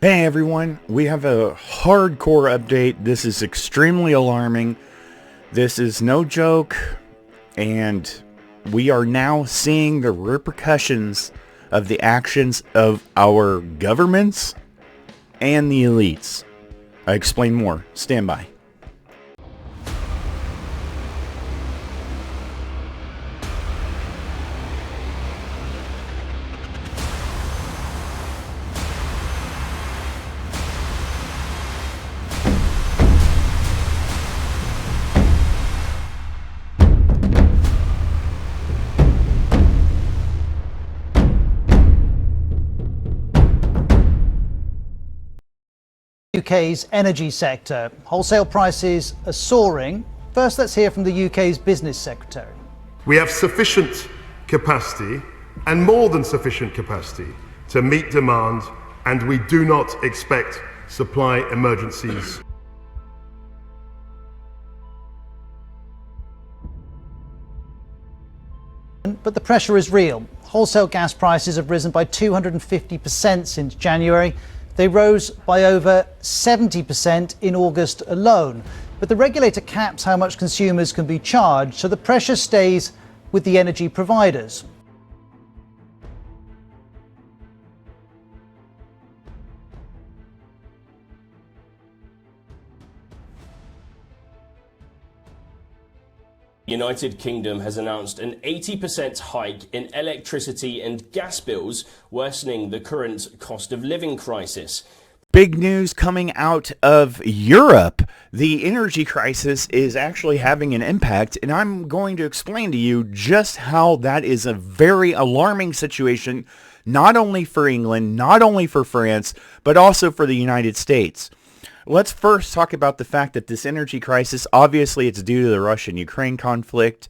Hey everyone, we have a hardcore update. This is extremely alarming. This is no joke, and we are now seeing the repercussions of the actions of our governments and the elites. I explain more. Stand by. UK's energy sector. Wholesale prices are soaring. First, let's hear from the UK's business secretary. We have sufficient capacity and more than sufficient capacity to meet demand, and we do not expect supply emergencies. But the pressure is real. Wholesale gas prices have risen by 250% since January. They rose by over 70% in August alone. But the regulator caps how much consumers can be charged, so the pressure stays with the energy providers. The United Kingdom has announced an 80% hike in electricity and gas bills, worsening the current cost of living crisis. Big news coming out of Europe. The energy crisis is actually having an impact, and I'm going to explain to you just how that is a very alarming situation, not only for England, not only for France, but also for the United States. Let's first talk about the fact that this energy crisis, obviously it's due to the Russian-Ukraine conflict.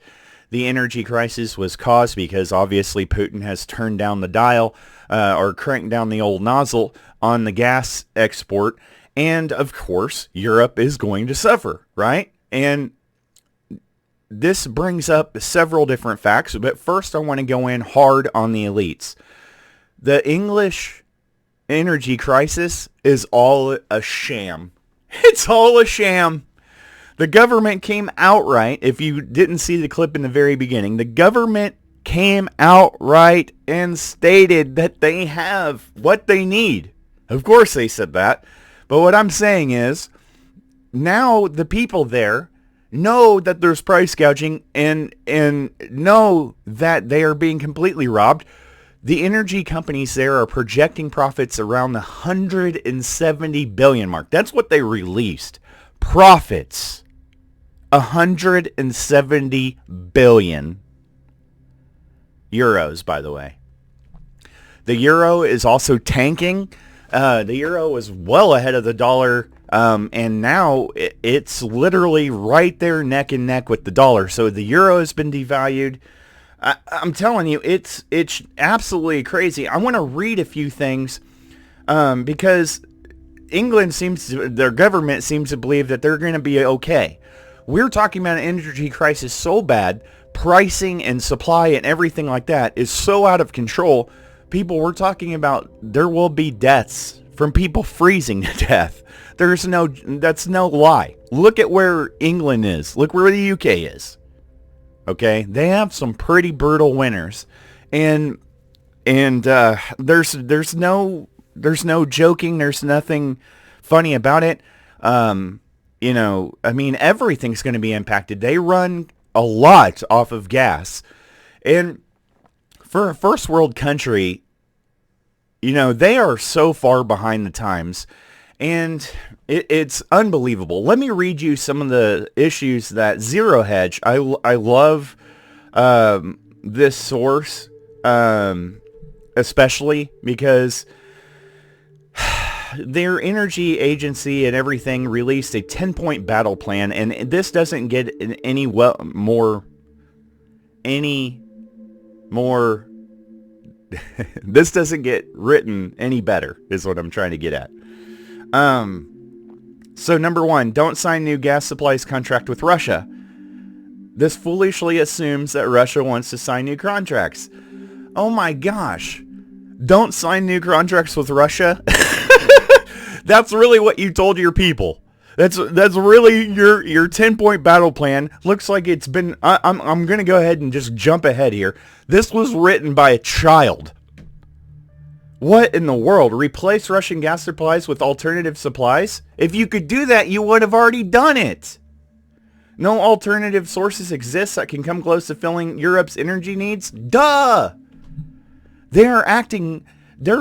The energy crisis was caused because obviously Putin has turned down the dial or cranked down the old nozzle on the gas export. And of course, Europe is going to suffer, right? And this brings up several different facts. But first, I want to go in hard on the elites. The English energy crisis is all a sham. It's all a sham. The government came outright, if you didn't see the clip in the very beginning, the government came outright and stated that they have what they need. Of course they said that. But what I'm saying is, now the people there know that there's price gouging and know that they are being completely robbed. The energy companies there are projecting profits around the 170 billion mark. That's what they released. Profits. 170 billion euros, by the way. The euro is also tanking. The euro is well ahead of the dollar, and now it's literally right there neck and neck with the dollar. So the euro has been devalued. I'm telling you, it's absolutely crazy. I want to read a few things because England their government seems to believe that they're going to be okay. We're talking about an energy crisis so bad, pricing and supply and everything like that is so out of control. People, we're talking about there will be deaths from people freezing to death. That's no lie. Look at where England is. Look where the UK is. Okay, they have some pretty brutal winters, and there's no joking. There's nothing funny about it. You know, I mean, everything's going to be impacted. They run a lot off of gas, and for a first world country, you know, they are so far behind the times. And it's unbelievable. Let me read you some of the issues that Zero Hedge, I love this source, especially because their energy agency and everything released a 10-point battle plan. And this doesn't get any more this doesn't get written any better, is what I'm trying to get at. So number one, don't sign new gas supplies contract with Russia. This foolishly assumes that Russia wants to sign new contracts. Oh my gosh. Don't sign new contracts with Russia. That's really what you told your people. That's really your 10-point battle plan. Looks like it's been. I'm going to go ahead and just jump ahead here. This was written by a child. What in the world? Replace Russian gas supplies with alternative supplies? If you could do that, you would have already done it. No alternative sources exist that can come close to filling Europe's energy needs? Duh! They're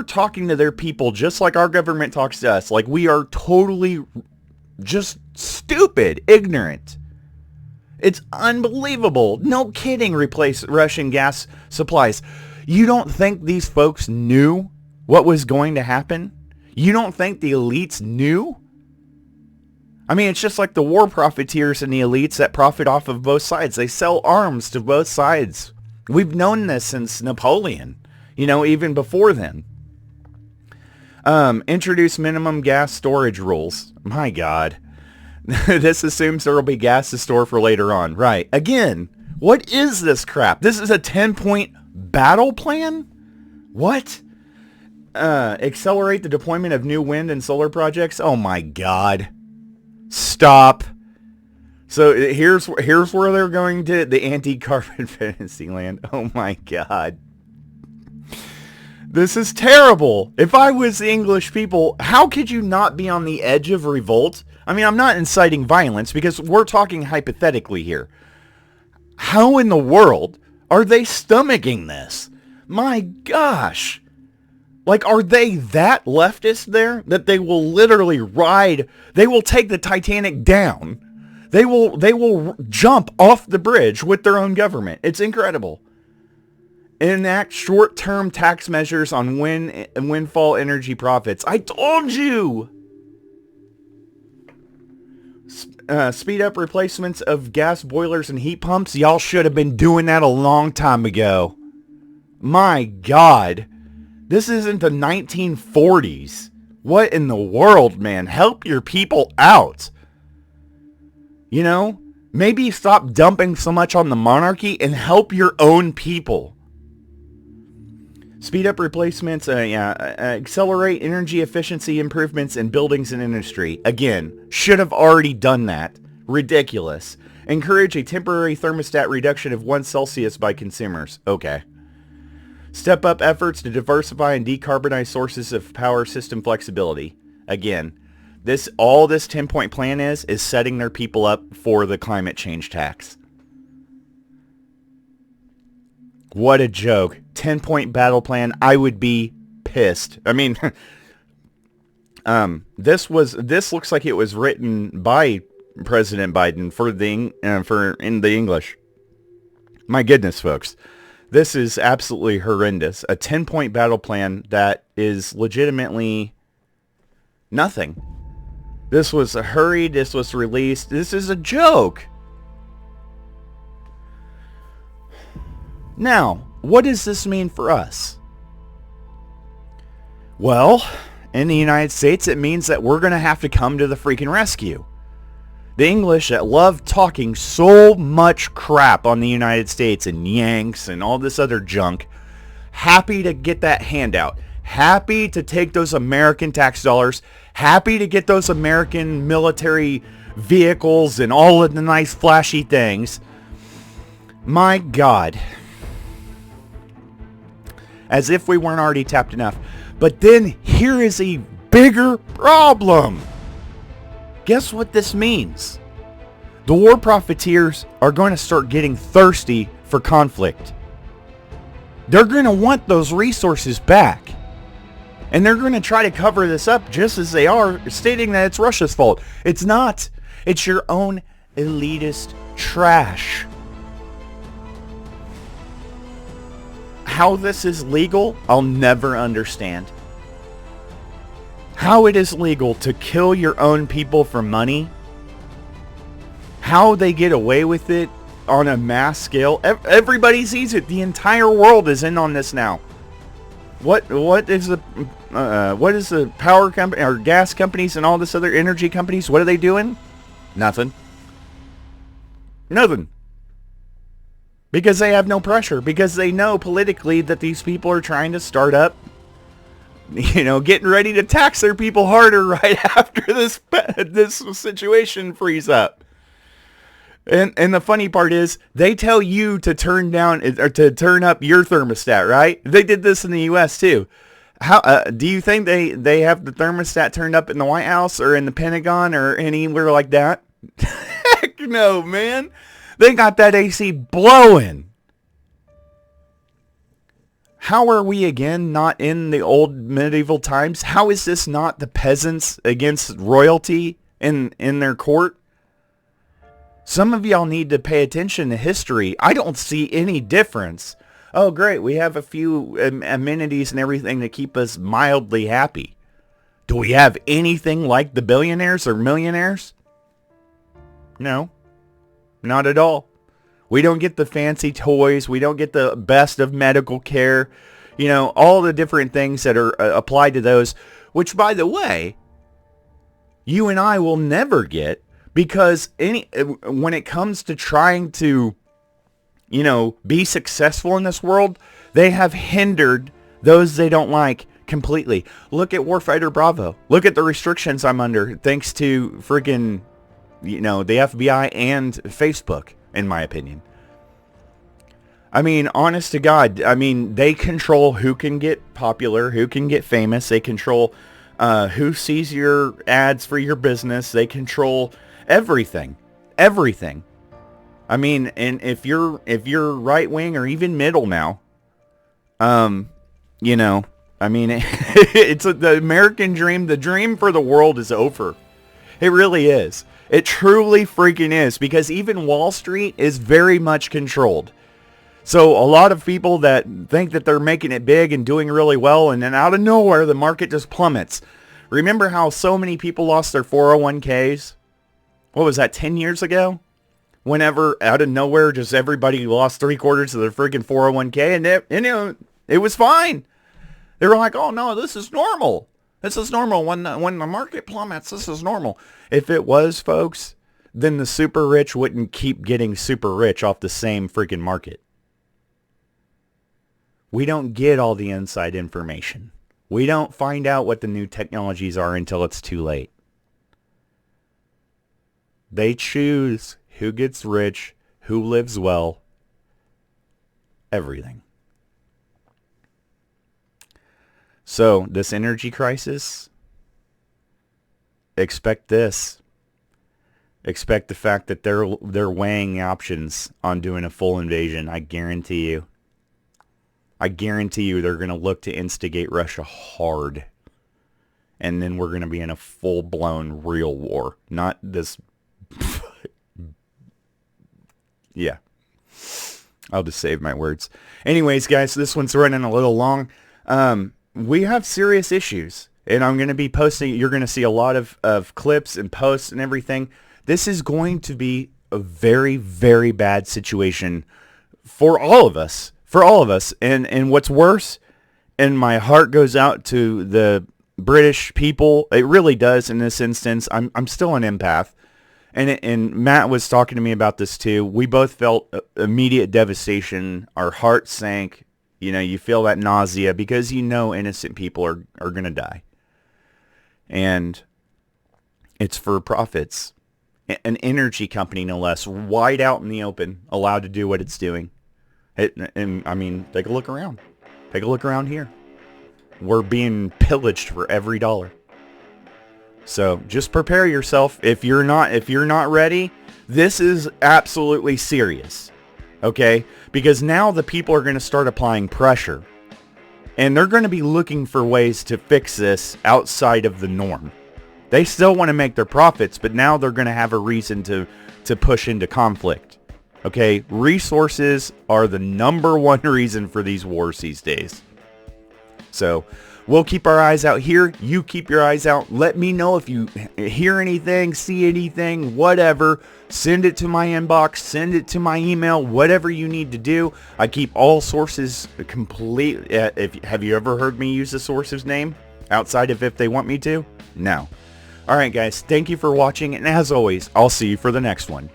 talking to their people just like our government talks to us. Like we are totally just stupid, ignorant. It's unbelievable. No kidding, replace Russian gas supplies. You don't think these folks knew what was going to happen? You don't think the elites knew? I mean, it's just like the war profiteers and the elites that profit off of both sides. They sell arms to both sides. We've known this since Napoleon, even before then. Introduce minimum gas storage rules. My God. This assumes there will be gas to store for later on. Right. Again, what is this crap? This is a 10-point battle plan? What? Accelerate the deployment of new wind and solar projects? Oh my God. Stop. So here's where they're going to the anti-carbon fantasy land. Oh my God. This is terrible. If I was the English people, how could you not be on the edge of revolt? I mean, I'm not inciting violence because we're talking hypothetically here. How in the world are they stomaching this? My gosh. Like, are they that leftist there that they will literally ride? They will take the Titanic down. They will jump off the bridge with their own government. It's incredible. Enact short-term tax measures on windfall energy profits. I told you. Speed up replacements of gas boilers and heat pumps. Y'all should have been doing that a long time ago. My God. This isn't the 1940s. What in the world, man? Help your people out. Maybe stop dumping so much on the monarchy and help your own people. Speed up replacements, accelerate energy efficiency improvements in buildings and industry. Again, should have already done that. Ridiculous. Encourage a temporary thermostat reduction of 1 Celsius by consumers. Okay. Step up efforts to diversify and decarbonize sources of power system flexibility. Again, all this 10-point plan is setting their people up for the climate change tax. What a joke. 10-point battle plan. I would be pissed. I mean, this looks like it was written by President Biden in the English. My goodness, folks. This is absolutely horrendous. A 10-point battle plan that is legitimately nothing. This was hurried. This was released. This is a joke. Now, what does this mean for us? Well, in the United States, it means that we're going to have to come to the freaking rescue. The English that love talking so much crap on the United States and Yanks and all this other junk, happy to get that handout, happy to take those American tax dollars, happy to get those American military vehicles and all of the nice flashy things. My God. As if we weren't already tapped enough. But then here is a bigger problem. Guess what this means? The war profiteers are going to start getting thirsty for conflict. They're going to want those resources back. And they're going to try to cover this up just as they are, stating that it's Russia's fault. It's not. It's your own elitist trash. How this is legal, I'll never understand. How it is legal to kill your own people for money. How they get away with it on a mass scale. Everybody sees it. The entire world is in on this now. What is the power company or gas companies and all this other energy companies? What are they doing? Nothing. Nothing. Because they have no pressure. Because they know politically that these people are trying to start up getting ready to tax their people harder right after this situation frees up. And the funny part is, they tell you to turn down or to turn up your thermostat, right? They did this in the U.S. too. How do you think they have the thermostat turned up in the White House or in the Pentagon or anywhere like that? Heck no, man. They got that AC blowing. How are we again not in the old medieval times? How is this not the peasants against royalty in their court? Some of y'all need to pay attention to history. I don't see any difference. Oh, great. We have a few amenities and everything to keep us mildly happy. Do we have anything like the billionaires or millionaires? No, not at all. We don't get the fancy toys. We don't get the best of medical care. All the different things that are applied to those, which, by the way, you and I will never get. Because when it comes to trying to, be successful in this world, they have hindered those they don't like completely. Look at WarfighterBravo. Look at the restrictions I'm under thanks to friggin', the FBI and Facebook, in my opinion. I mean, honest to God, they control who can get popular, who can get famous. They control who sees your ads for your business. They control everything. And if you're right wing or even middle now, it's the American dream. The dream for the world is over. It really is. It truly freaking is, because even Wall Street is very much controlled. So a lot of people that think that they're making it big and doing really well, and then out of nowhere the market just plummets. Remember how so many people lost their 401ks? What was that, 10 years ago? Whenever out of nowhere, just everybody lost 3/4 of their freaking 401k, and it was fine. They were like, "Oh no, this is normal. This is normal. When the market plummets, this is normal." If it was, folks, then the super rich wouldn't keep getting super rich off the same freaking market. We don't get all the inside information. We don't find out what the new technologies are until it's too late. They choose who gets rich, who lives well, everything. So, this energy crisis, expect this. Expect the fact that they're weighing options on doing a full invasion. I guarantee you. I guarantee you they're going to look to instigate Russia hard. And then we're going to be in a full-blown real war. Not this... Yeah. I'll just save my words. Anyways, guys, this one's running a little long. We have serious issues. And I'm going to be posting... You're going to see a lot of clips and posts and everything. This is going to be a very, very bad situation for all of us. For all of us. And what's worse, and my heart goes out to the British people. It really does in this instance. I'm still an empath. And Matt was talking to me about this too. We both felt immediate devastation. Our hearts sank. You feel that nausea because innocent people are going to die. And it's for profits. An energy company, no less, wide out in the open, allowed to do what it's doing. Take a look around. Take a look around here. We're being pillaged for every dollar. So just prepare yourself. If you're not ready, this is absolutely serious. Okay? Because now the people are going to start applying pressure. And they're going to be looking for ways to fix this outside of the norm. They still want to make their profits, but now they're going to have a reason to push into conflict. Okay? Resources are the number one reason for these wars these days. So we'll keep our eyes out here. You keep your eyes out. Let me know if you hear anything, see anything, whatever. Send it to my inbox. Send it to my email. Whatever you need to do. I keep all sources complete. Have you ever heard me use a source's name outside of if they want me to? No. All right, guys. Thank you for watching. And as always, I'll see you for the next one.